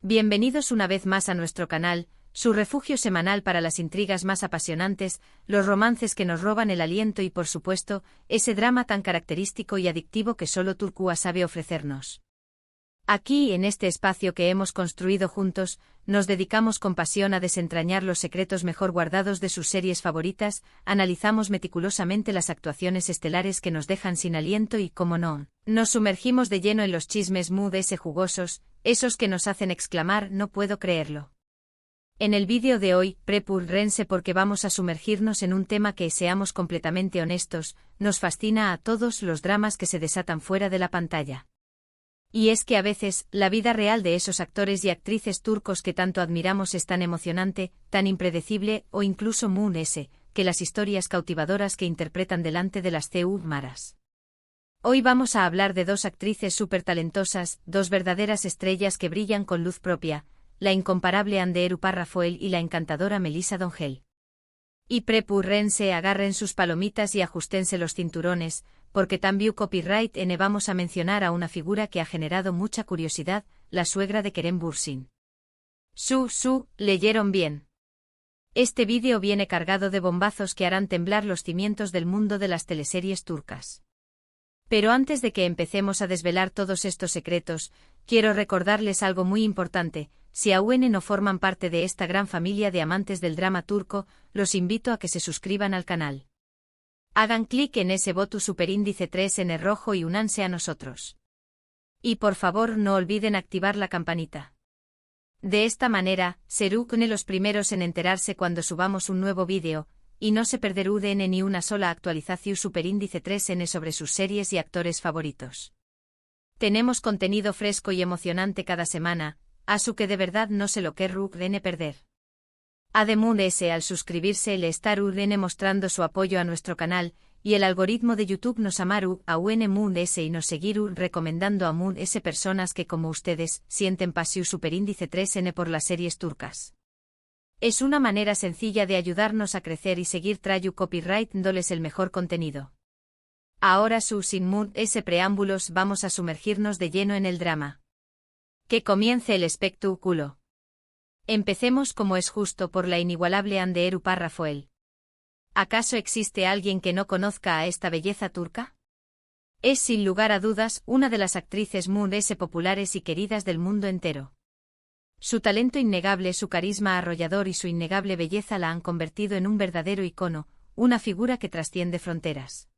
Bienvenidos una vez más a nuestro canal, su refugio semanal para las intrigas más apasionantes, los romances que nos roban el aliento y por supuesto, ese drama tan característico y adictivo que solo Turquía sabe ofrecernos. Aquí, en este espacio que hemos construido juntos, nos dedicamos con pasión a desentrañar los secretos mejor guardados de sus series favoritas, analizamos meticulosamente las actuaciones estelares que nos dejan sin aliento y, como no, nos sumergimos de lleno en los chismes jugosos, esos que nos hacen exclamar «no puedo creerlo». En el vídeo de hoy, prepárense porque vamos a sumergirnos en un tema que, seamos completamente honestos, nos fascina a todos: los dramas que se desatan fuera de la pantalla. Y es que a veces, la vida real de esos actores y actrices turcos que tanto admiramos es tan emocionante, tan impredecible o incluso que las historias cautivadoras que interpretan delante de las cámaras. Hoy vamos a hablar de dos actrices súper talentosas, dos verdaderas estrellas que brillan con luz propia, la incomparable Hande Erupar Rafael y la encantadora Melissa Dongel. Y prepárense, agarren sus palomitas y ajustense los cinturones, porque también copyright vamos a mencionar a una figura que ha generado mucha curiosidad, la suegra de Kerem Bürsin. ¿Leyeron bien? Este vídeo viene cargado de bombazos que harán temblar los cimientos del mundo de las teleseries turcas. Pero antes de que empecemos a desvelar todos estos secretos, quiero recordarles algo muy importante: si aún no forman parte de esta gran familia de amantes del drama turco, los invito a que se suscriban al canal. Hagan clic en ese botón superíndice 3 en rojo y únanse a nosotros. Y por favor no olviden activar la campanita. De esta manera, serán los primeros en enterarse cuando subamos un nuevo vídeo, y no se perderán ni una sola actualización superíndice 3 sobre sus series y actores favoritos. Tenemos contenido fresco y emocionante cada semana, así que de verdad no se lo querrán perder. Además, al suscribirse le estarán mostrando su apoyo a nuestro canal, y el algoritmo de YouTube nos amaru a y nos seguirán recomendando a personas que, como ustedes, sienten pasión superíndice 3 por las series turcas. Es una manera sencilla de ayudarnos a crecer y seguir trayendo copyright dándoles el mejor contenido. Ahora sin preámbulos, vamos a sumergirnos de lleno en el drama. Que comience el espectáculo. Empecemos, como es justo, por la inigualable Hande Erupar Rafael. ¿Acaso existe alguien que no conozca a esta belleza turca? Es sin lugar a dudas una de las actrices populares y queridas del mundo entero. Su talento innegable, su carisma arrollador y su innegable belleza la han convertido en un verdadero icono, una figura que trasciende fronteras.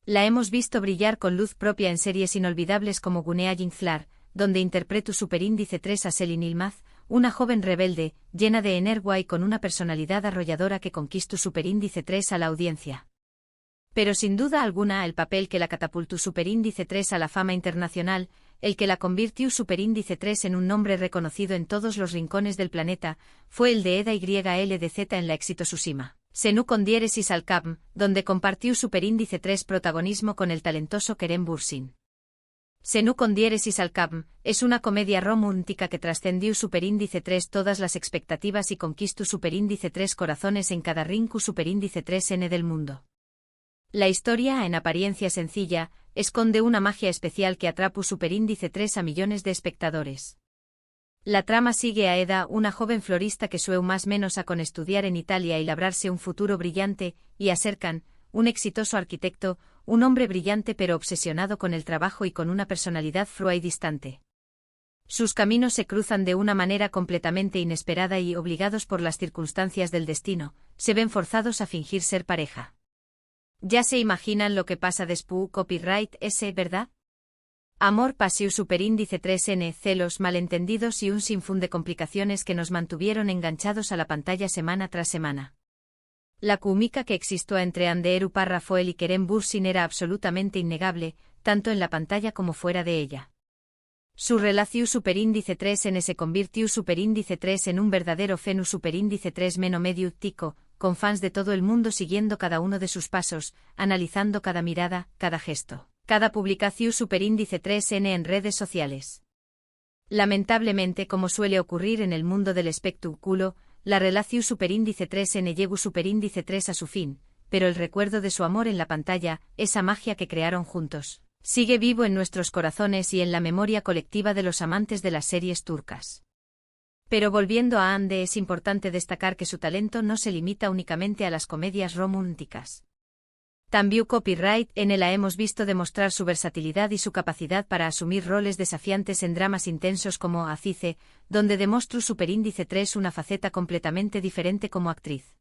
La hemos visto brillar con luz propia en series inolvidables como Gunea Yıldızlar, donde interpretó superíndice 3 a Selin Yılmaz, una joven rebelde, llena de energía y con una personalidad arrolladora que conquistó superíndice 3 a la audiencia. Pero sin duda alguna el papel que la catapultó superíndice 3 a la fama internacional, el que la convirtió superíndice 3 en un nombre reconocido en todos los rincones del planeta, fue el de Eda YLDZ en la exitosísima Senu con diéresis al Capm, donde compartió superíndice 3 protagonismo con el talentoso Kerem Bürsin. Senu con diéresis al Capm es una comedia romántica que trascendió superíndice 3 todas las expectativas y conquistó superíndice 3 corazones en cada rincón superíndice 3 del mundo. La historia, en apariencia sencilla, esconde una magia especial que atrapó superíndice 3 a millones de espectadores. La trama sigue a Eda, una joven florista que sueña más menos a con estudiar en Italia y labrarse un futuro brillante, y a Serkan, un exitoso arquitecto, un hombre brillante pero obsesionado con el trabajo y con una personalidad fría y distante. Sus caminos se cruzan de una manera completamente inesperada y, obligados por las circunstancias del destino, se ven forzados a fingir ser pareja. Ya se imaginan lo que pasa después, copyright ¿verdad? Amor, pasión superíndice 3 celos, malentendidos y un sinfín de complicaciones que nos mantuvieron enganchados a la pantalla semana tras semana. La química que existió entre Hande Erupar Rafael y Kerem Bürsin era absolutamente innegable, tanto en la pantalla como fuera de ella. Su relación superíndice 3 se convirtió superíndice 3 en un verdadero fenómeno superíndice 3 medio tico, con fans de todo el mundo siguiendo cada uno de sus pasos, analizando cada mirada, cada gesto, cada publicación superíndice 3 en redes sociales. Lamentablemente, como suele ocurrir en el mundo del espectáculo, la relación superíndice 3 llegó superíndice 3 a su fin, pero el recuerdo de su amor en la pantalla, esa magia que crearon juntos, sigue vivo en nuestros corazones y en la memoria colectiva de los amantes de las series turcas. Pero volviendo a Ande, es importante destacar que su talento no se limita únicamente a las comedias románticas. También Copyright N la hemos visto demostrar su versatilidad y su capacidad para asumir roles desafiantes en dramas intensos como Azize, donde demostró Superíndice 3 una faceta completamente diferente como actriz.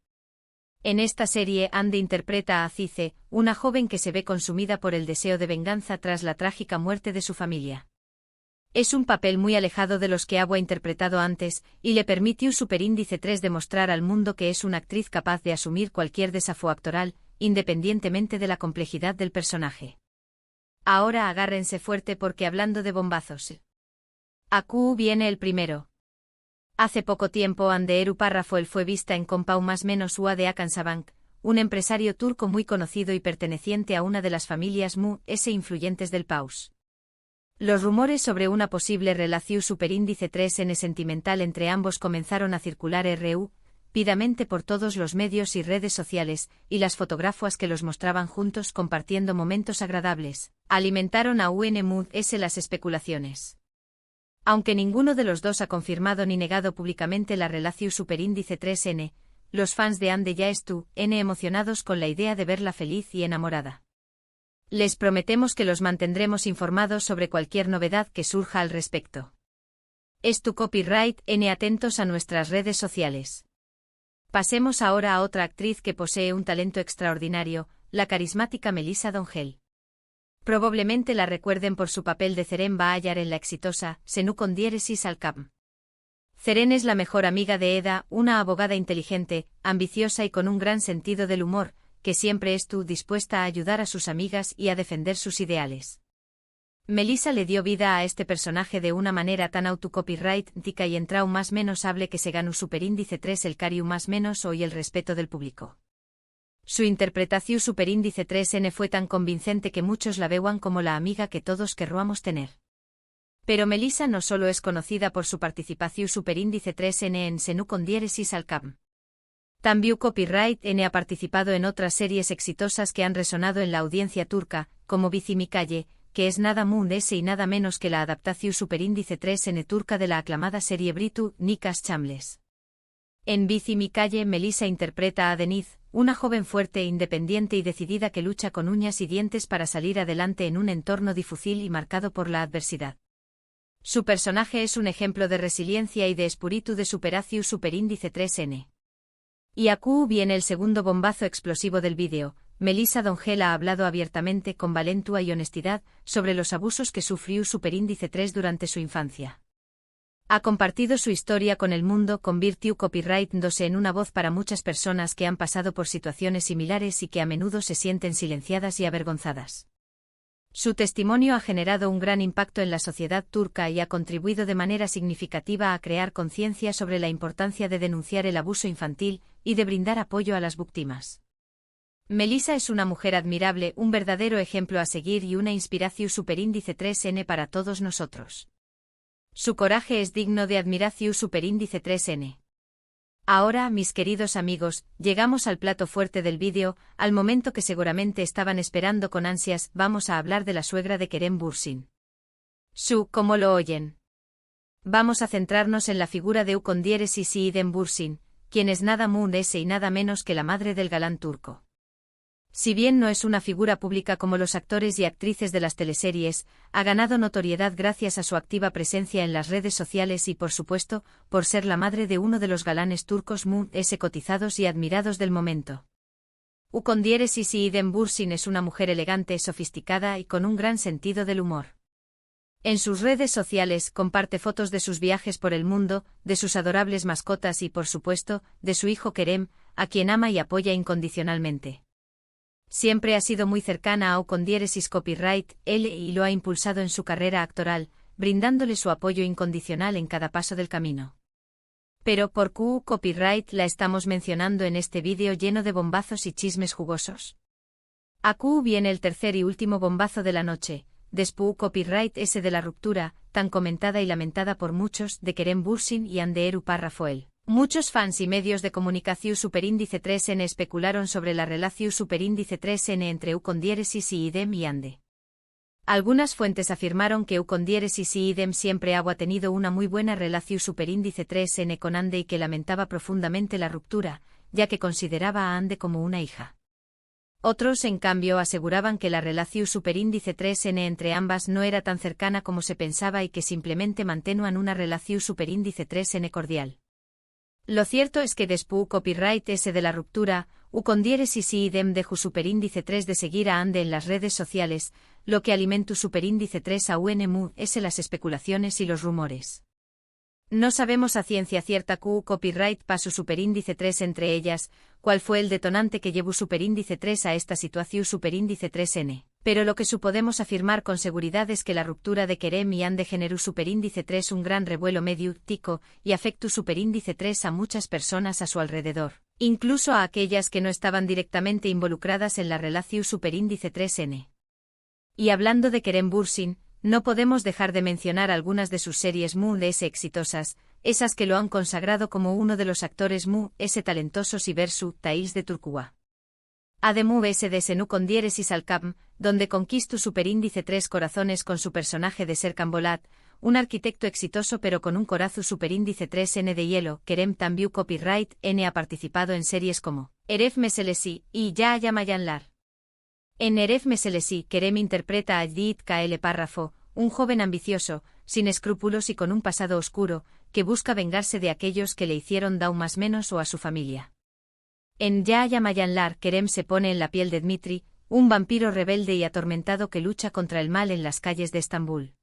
En esta serie Ande interpreta a Azize, una joven que se ve consumida por el deseo de venganza tras la trágica muerte de su familia. Es un papel muy alejado de los que Abu ha interpretado antes, y le permitió Superíndice 3 demostrar al mundo que es una actriz capaz de asumir cualquier desafío actoral, independientemente de la complejidad del personaje. Ahora agárrense fuerte porque hablando de bombazos. Aku viene el primero. Hace poco tiempo Anderu Parrafoel fue vista en Compau más menos Ua de Akansabank, un empresario turco muy conocido y perteneciente a una de las familias mu.s influyentes del Paus. Los rumores sobre una posible relación Superíndice 3N sentimental entre ambos comenzaron a circular rápidamente por todos los medios y redes sociales, y las fotografías que los mostraban juntos compartiendo momentos agradables, alimentaron a UNMUS las especulaciones. Aunque ninguno de los dos ha confirmado ni negado públicamente la relación Superíndice 3N, los fans de Ande ya están emocionados con la idea de verla feliz y enamorada. Les prometemos que los mantendremos informados sobre cualquier novedad que surja al respecto. Es tu Copyright N atentos a nuestras redes sociales. Pasemos ahora a otra actriz que posee un talento extraordinario, la carismática Melissa Dongell. Probablemente la recuerden por su papel de Ceren Baayar en la exitosa Senu con diéresis al Cap. Ceren es la mejor amiga de Eda, una abogada inteligente, ambiciosa y con un gran sentido del humor, que siempre estuvo dispuesta a ayudar a sus amigas y a defender sus ideales. Melissa le dio vida a este personaje de una manera tan autocopyrightica y entrao más menos hable que se ganó Superíndice 3 el cariu más menos hoy el respeto del público. Su interpretación Superíndice 3N fue tan convincente que muchos la vean como la amiga que todos querríamos tener. Pero Melissa no solo es conocida por su participación Superíndice 3N en Senu con diéresis al Cap. También Copyright N ha participado en otras series exitosas que han resonado en la audiencia turca, como Bizi mi calle, que es nada más y nada menos que la adaptación Superíndice 3N turca de la aclamada serie Britu, Nikas Chamles. En Bizi mi calle Melissa interpreta a Deniz, una joven fuerte, independiente y decidida que lucha con uñas y dientes para salir adelante en un entorno difícil y marcado por la adversidad. Su personaje es un ejemplo de resiliencia y de espíritu de superación Superíndice 3N. Y aquí viene el segundo bombazo explosivo del vídeo. Melissa Dongell ha hablado abiertamente, con valentía y honestidad, sobre los abusos que sufrió Superíndice 3 durante su infancia. Ha compartido su historia con el mundo, convirtió Copyright 2 en una voz para muchas personas que han pasado por situaciones similares y que a menudo se sienten silenciadas y avergonzadas. Su testimonio ha generado un gran impacto en la sociedad turca y ha contribuido de manera significativa a crear conciencia sobre la importancia de denunciar el abuso infantil y de brindar apoyo a las víctimas. Melissa es una mujer admirable, un verdadero ejemplo a seguir y una inspiración Superíndice 3N para todos nosotros. Su coraje es digno de admiración Superíndice 3N. Ahora, mis queridos amigos, llegamos al plato fuerte del vídeo, al momento que seguramente estaban esperando con ansias. Vamos a hablar de la suegra de Kerem Bürsin. ¿Cómo lo oyen? Vamos a centrarnos en la figura de con diéresis y Idem Bürsin, quien es nada más y nada menos que la madre del galán turco. Si bien no es una figura pública como los actores y actrices de las teleseries, ha ganado notoriedad gracias a su activa presencia en las redes sociales y, por supuesto, por ser la madre de uno de los galanes turcos más cotizados y admirados del momento. Con diéresis y Idem Bürsin es una mujer elegante, sofisticada y con un gran sentido del humor. En sus redes sociales comparte fotos de sus viajes por el mundo, de sus adorables mascotas y, por supuesto, de su hijo Kerem, a quien ama y apoya incondicionalmente. Siempre ha sido muy cercana a con diéresis Copyright L y lo ha impulsado en su carrera actoral, brindándole su apoyo incondicional en cada paso del camino. Pero ¿por qué Copyright la estamos mencionando en este vídeo lleno de bombazos y chismes jugosos? Aquí viene el tercer y último bombazo de la noche. Después Copyright S de la ruptura, tan comentada y lamentada por muchos, de Kerem Bürsin y Anderu Parrafoel. Muchos fans y medios de comunicación Superíndice 3N especularon sobre la relación Superíndice 3N entre con diéresis y Idem y Ande. Algunas fuentes afirmaron que Ukondieresis y idem siempre ha tenido una muy buena relación superíndice 3N con Ande y que lamentaba profundamente la ruptura, ya que consideraba a Ande como una hija. Otros, en cambio, aseguraban que la relación superíndice 3N entre ambas no era tan cercana como se pensaba y que simplemente mantenían una relación superíndice 3N cordial. Lo cierto es que después copyright ese de la ruptura, Ukondieresis y idem dejó superíndice 3 de seguir a Ande en las redes sociales, lo que alimentó superíndice 3 a UNMU es las especulaciones y los rumores. No sabemos a ciencia cierta copyright pasó superíndice 3 entre ellas, cuál fue el detonante que llevó superíndice 3 a esta situación superíndice 3N. Pero lo que podemos afirmar con seguridad es que la ruptura de Kerem y Ande generó superíndice 3 un gran revuelo mediático y afectó superíndice 3 a muchas personas a su alrededor, incluso a aquellas que no estaban directamente involucradas en la relación superíndice 3N. Y hablando de Kerem Bürsin, no podemos dejar de mencionar algunas de sus series Mu-S exitosas, esas que lo han consagrado como uno de los actores Mu-S talentosos y versu Tales de Turkuwa. Además de Senu Ukondieresis Alcam, donde conquistó superíndice 3 corazones con su personaje de Serkan Bolat, un arquitecto exitoso pero con un corazón superíndice 3N de hielo. Kerem también copyright N ha participado en series como Eref Meselesi y Ya Yamayanlar. En Eref Meselesi, Kerem interpreta a Yiğit KL Párrafo, un joven ambicioso, sin escrúpulos y con un pasado oscuro, que busca vengarse de aquellos que le hicieron daño más menos o a su familia. En Ya Yamayanlar, Kerem se pone en la piel de Dmitri, un vampiro rebelde y atormentado que lucha contra el mal en las calles de Estambul.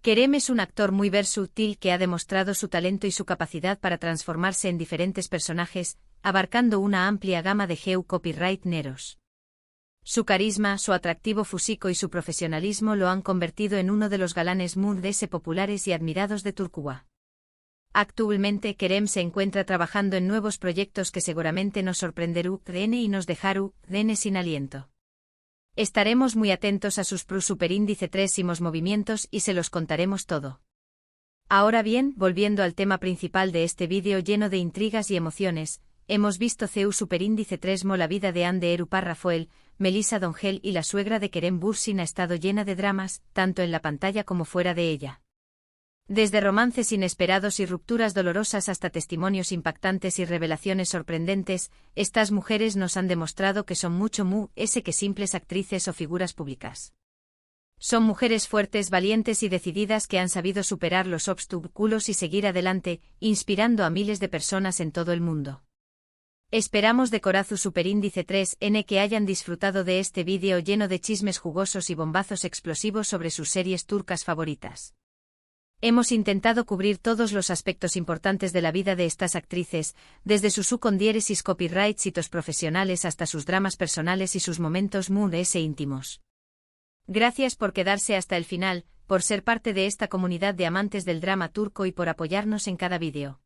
Kerem es un actor muy versátil que ha demostrado su talento y su capacidad para transformarse en diferentes personajes, abarcando una amplia gama de copyright neros. Su carisma, su atractivo físico y su profesionalismo lo han convertido en uno de los galanes Mu-S populares y admirados de Turkuwa. Actualmente Kerem se encuentra trabajando en nuevos proyectos que seguramente nos sorprenderán y nos dejarán sin aliento. Estaremos muy atentos a sus superíndice 3 movimientos y se los contaremos todo. Ahora bien, volviendo al tema principal de este vídeo lleno de intrigas y emociones, hemos visto CEU superíndice 3 la vida de Ande Eru Párrafoel, Melissa Dongel y la suegra de Kerem Bürsin ha estado llena de dramas, tanto en la pantalla como fuera de ella. Desde romances inesperados y rupturas dolorosas hasta testimonios impactantes y revelaciones sorprendentes, estas mujeres nos han demostrado que son mucho Mu-S que simples actrices o figuras públicas. Son mujeres fuertes, valientes y decididas que han sabido superar los obstáculos y seguir adelante, inspirando a miles de personas en todo el mundo. Esperamos de corazón superíndice 3N que hayan disfrutado de este vídeo lleno de chismes jugosos y bombazos explosivos sobre sus series turcas favoritas. Hemos intentado cubrir todos los aspectos importantes de la vida de estas actrices, desde sus Ukondieresis copyright hitos profesionales hasta sus dramas personales y sus momentos Mu-S íntimos. Gracias por quedarse hasta el final, por ser parte de esta comunidad de amantes del drama turco y por apoyarnos en cada vídeo.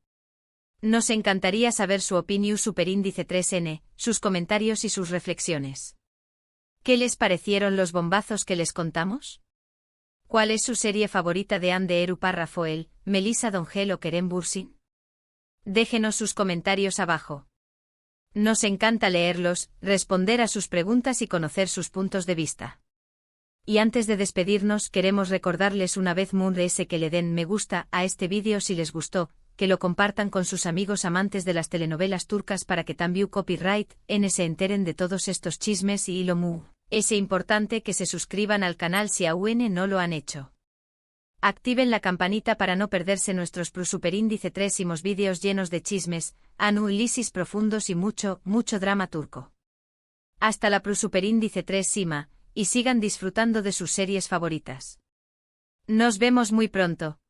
Nos encantaría saber su opinión superíndice 3N, sus comentarios y sus reflexiones. ¿Qué les parecieron los bombazos que les contamos? ¿Cuál es su serie favorita de Ande Eru Párrafoel, Melissa Dongel o Kerem Bürsin? Déjenos sus comentarios abajo. Nos encanta leerlos, responder a sus preguntas y conocer sus puntos de vista. Y antes de despedirnos queremos recordarles una vez Mu-S que le den me gusta a este vídeo si les gustó, que lo compartan con sus amigos amantes de las telenovelas turcas para que también copyright N se enteren de todos estos chismes y lo Mu-S importante que se suscriban al canal si aún no lo han hecho. Activen la campanita para no perderse nuestros superíndice 3 vídeos llenos de chismes, análisis profundos y mucho drama turco. Hasta la superíndice 3 y sigan disfrutando de sus series favoritas. Nos vemos muy pronto.